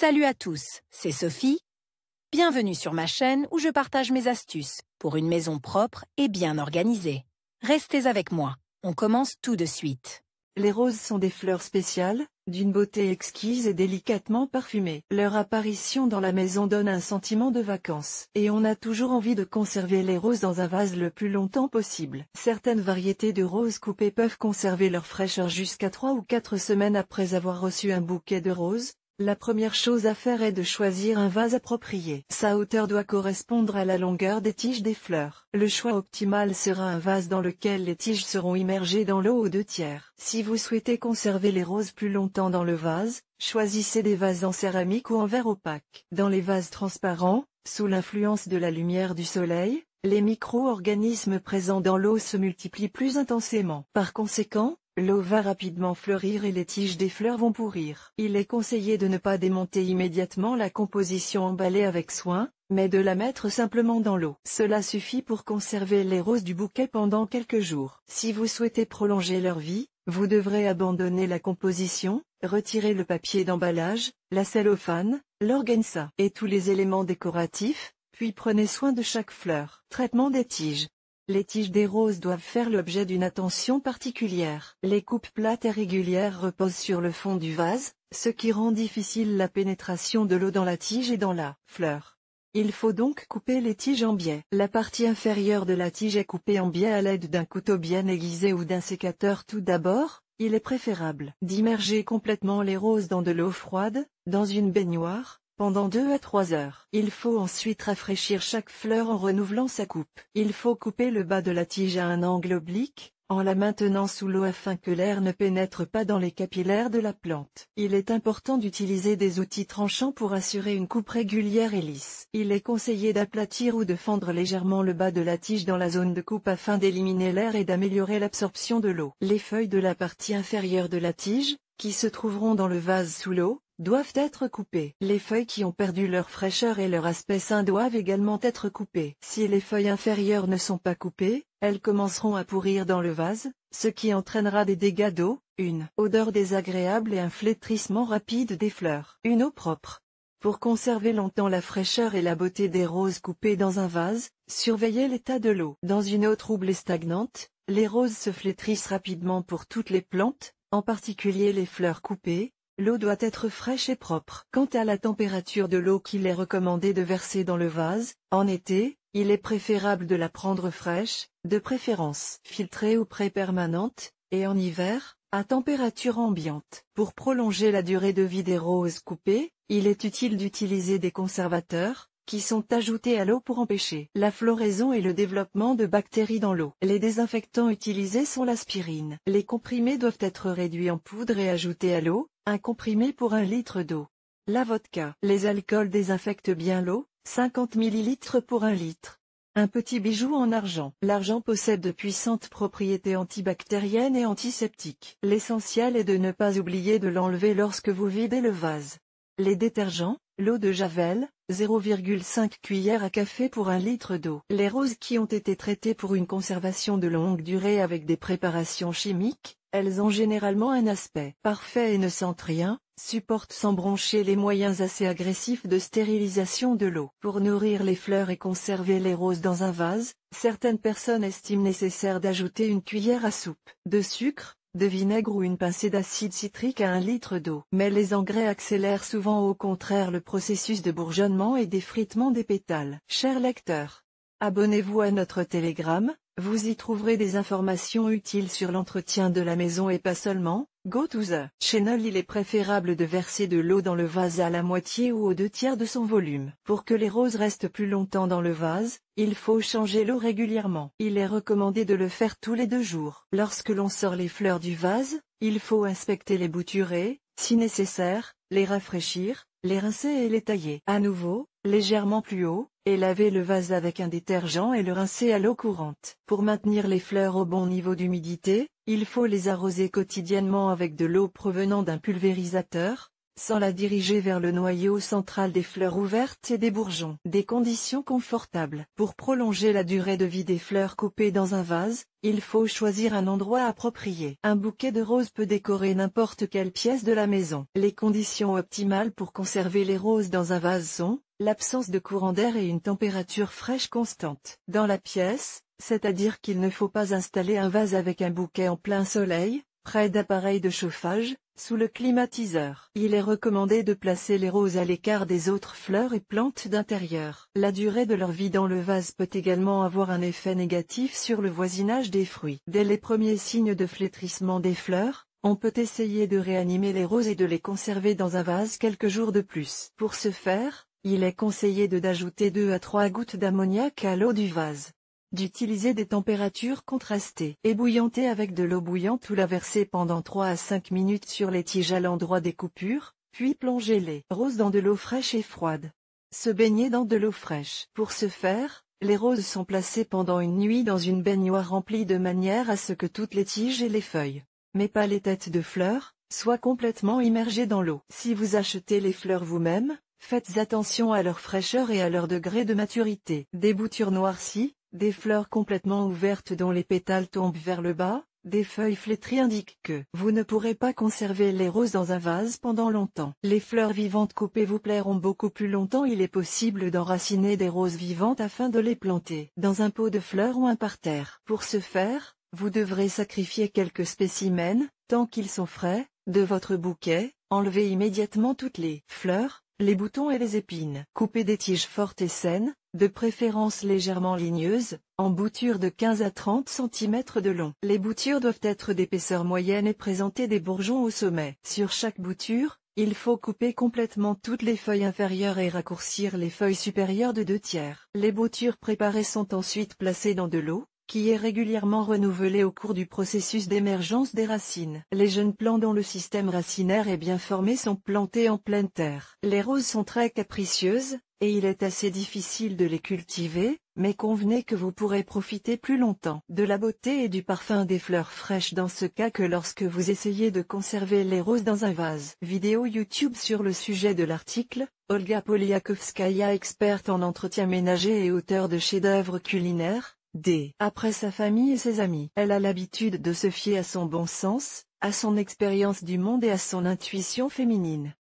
Salut à tous, c'est Sophie. Bienvenue sur ma chaîne où je partage mes astuces pour une maison propre et bien organisée. Restez avec moi, on commence tout de suite. Les roses sont des fleurs spéciales, d'une beauté exquise et délicatement parfumée. Leur apparition dans la maison donne un sentiment de vacances. Et on a toujours envie de conserver les roses dans un vase le plus longtemps possible. Certaines variétés de roses coupées peuvent conserver leur fraîcheur jusqu'à 3 ou 4 semaines après avoir reçu un bouquet de roses. La première chose à faire est de choisir un vase approprié. Sa hauteur doit correspondre à la longueur des tiges des fleurs. Le choix optimal sera un vase dans lequel les tiges seront immergées dans l'eau aux 2/3. Si vous souhaitez conserver les roses plus longtemps dans le vase, choisissez des vases en céramique ou en verre opaque. Dans les vases transparents, sous l'influence de la lumière du soleil, les micro-organismes présents dans l'eau se multiplient plus intensément. Par conséquent, l'eau va rapidement fleurir et les tiges des fleurs vont pourrir. Il est conseillé de ne pas démonter immédiatement la composition emballée avec soin, mais de la mettre simplement dans l'eau. Cela suffit pour conserver les roses du bouquet pendant quelques jours. Si vous souhaitez prolonger leur vie, vous devrez abandonner la composition, retirer le papier d'emballage, la cellophane, l'organza et tous les éléments décoratifs, puis prenez soin de chaque fleur. Traitement des tiges. Les tiges des roses doivent faire l'objet d'une attention particulière. Les coupes plates et régulières reposent sur le fond du vase, ce qui rend difficile la pénétration de l'eau dans la tige et dans la fleur. Il faut donc couper les tiges en biais. La partie inférieure de la tige est coupée en biais à l'aide d'un couteau bien aiguisé ou d'un sécateur. Tout d'abord, il est préférable d'immerger complètement les roses dans de l'eau froide, dans une baignoire, pendant 2 à 3 heures. Il faut ensuite rafraîchir chaque fleur en renouvelant sa coupe. Il faut couper le bas de la tige à un angle oblique, en la maintenant sous l'eau afin que l'air ne pénètre pas dans les capillaires de la plante. Il est important d'utiliser des outils tranchants pour assurer une coupe régulière et lisse. Il est conseillé d'aplatir ou de fendre légèrement le bas de la tige dans la zone de coupe afin d'éliminer l'air et d'améliorer l'absorption de l'eau. Les feuilles de la partie inférieure de la tige, qui se trouveront dans le vase sous l'eau, doivent être coupées. Les feuilles qui ont perdu leur fraîcheur et leur aspect sain doivent également être coupées. Si les feuilles inférieures ne sont pas coupées, elles commenceront à pourrir dans le vase, ce qui entraînera des dégâts d'eau, une odeur désagréable et un flétrissement rapide des fleurs. Une eau propre. Pour conserver longtemps la fraîcheur et la beauté des roses coupées dans un vase, surveillez l'état de l'eau. Dans une eau trouble et stagnante, les roses se flétrissent rapidement pour toutes les plantes, en particulier les fleurs coupées. L'eau doit être fraîche et propre. Quant à la température de l'eau qu'il est recommandé de verser dans le vase, en été, il est préférable de la prendre fraîche, de préférence filtrée ou pré-permanente, et en hiver, à température ambiante. Pour prolonger la durée de vie des roses coupées, il est utile d'utiliser des conservateurs, qui sont ajoutés à l'eau pour empêcher la floraison et le développement de bactéries dans l'eau. Les désinfectants utilisés sont l'aspirine. Les comprimés doivent être réduits en poudre et ajoutés à l'eau, un comprimé pour 1 litre d'eau. La vodka. Les alcools désinfectent bien l'eau, 50 ml pour 1 litre. Un petit bijou en argent. L'argent possède de puissantes propriétés antibactériennes et antiseptiques. L'essentiel est de ne pas oublier de l'enlever lorsque vous videz le vase. Les détergents, l'eau de Javel, 0,5 cuillère à café pour 1 litre d'eau. Les roses qui ont été traitées pour une conservation de longue durée avec des préparations chimiques, elles ont généralement un aspect parfait et ne sentent rien, supportent sans broncher les moyens assez agressifs de stérilisation de l'eau. Pour nourrir les fleurs et conserver les roses dans un vase, certaines personnes estiment nécessaire d'ajouter une cuillère à soupe de sucre, de vinaigre ou une pincée d'acide citrique à 1 litre d'eau. Mais les engrais accélèrent souvent au contraire le processus de bourgeonnement et d'effritement des pétales. Chers lecteurs, abonnez-vous à notre Telegram, vous y trouverez des informations utiles sur l'entretien de la maison et pas seulement. Go to the channel. Il est préférable de verser de l'eau dans le vase à la moitié ou aux 2/3 de son volume. Pour que les roses restent plus longtemps dans le vase, il faut changer l'eau régulièrement. Il est recommandé de le faire tous les 2 jours. Lorsque l'on sort les fleurs du vase, il faut inspecter les boutures et, si nécessaire, les rafraîchir, les rincer et les tailler à nouveau, légèrement plus haut, et laver le vase avec un détergent et le rincer à l'eau courante. Pour maintenir les fleurs au bon niveau d'humidité, il faut les arroser quotidiennement avec de l'eau provenant d'un pulvérisateur, sans la diriger vers le noyau central des fleurs ouvertes et des bourgeons. Des conditions confortables. Pour prolonger la durée de vie des fleurs coupées dans un vase, il faut choisir un endroit approprié. Un bouquet de roses peut décorer n'importe quelle pièce de la maison. Les conditions optimales pour conserver les roses dans un vase sont l'absence de courant d'air et une température fraîche constante. Dans la pièce, c'est-à-dire qu'il ne faut pas installer un vase avec un bouquet en plein soleil, près d'appareils de chauffage, sous le climatiseur. Il est recommandé de placer les roses à l'écart des autres fleurs et plantes d'intérieur. La durée de leur vie dans le vase peut également avoir un effet négatif sur le voisinage des fruits. Dès les premiers signes de flétrissement des fleurs, on peut essayer de réanimer les roses et de les conserver dans un vase quelques jours de plus. Pour ce faire, il est conseillé d'ajouter 2 à 3 gouttes d'ammoniac à l'eau du vase. D'utiliser des températures contrastées. Ébouillantez avec de l'eau bouillante ou la verser pendant 3 à 5 minutes sur les tiges à l'endroit des coupures, puis plongez les roses dans de l'eau fraîche et froide. Se baigner dans de l'eau fraîche. Pour ce faire, les roses sont placées pendant une nuit dans une baignoire remplie de manière à ce que toutes les tiges et les feuilles, mais pas les têtes de fleurs, soient complètement immergées dans l'eau. Si vous achetez les fleurs vous-même, faites attention à leur fraîcheur et à leur degré de maturité. Des boutures noircies, des fleurs complètement ouvertes dont les pétales tombent vers le bas, des feuilles flétries indiquent que vous ne pourrez pas conserver les roses dans un vase pendant longtemps. Les fleurs vivantes coupées vous plairont beaucoup plus longtemps. Il est possible d'enraciner des roses vivantes afin de les planter dans un pot de fleurs ou un parterre. Pour ce faire, vous devrez sacrifier quelques spécimens, tant qu'ils sont frais, de votre bouquet. Enlevez immédiatement toutes les fleurs, les boutons et les épines. Coupez des tiges fortes et saines, de préférence légèrement ligneuses, en boutures de 15 à 30 cm de long. Les boutures doivent être d'épaisseur moyenne et présenter des bourgeons au sommet. Sur chaque bouture, il faut couper complètement toutes les feuilles inférieures et raccourcir les feuilles supérieures de 2/3. Les boutures préparées sont ensuite placées dans de l'eau, qui est régulièrement renouvelée au cours du processus d'émergence des racines. Les jeunes plants dont le système racinaire est bien formé sont plantés en pleine terre. Les roses sont très capricieuses, et il est assez difficile de les cultiver, mais convenez que vous pourrez profiter plus longtemps de la beauté et du parfum des fleurs fraîches dans ce cas que lorsque vous essayez de conserver les roses dans un vase. Vidéo YouTube sur le sujet de l'article, Olga Poliakovskaya, experte en entretien ménager et auteure de chefs-d'œuvre culinaires. Après sa famille et ses amis. Elle a l'habitude de se fier à son bon sens, à son expérience du monde et à son intuition féminine.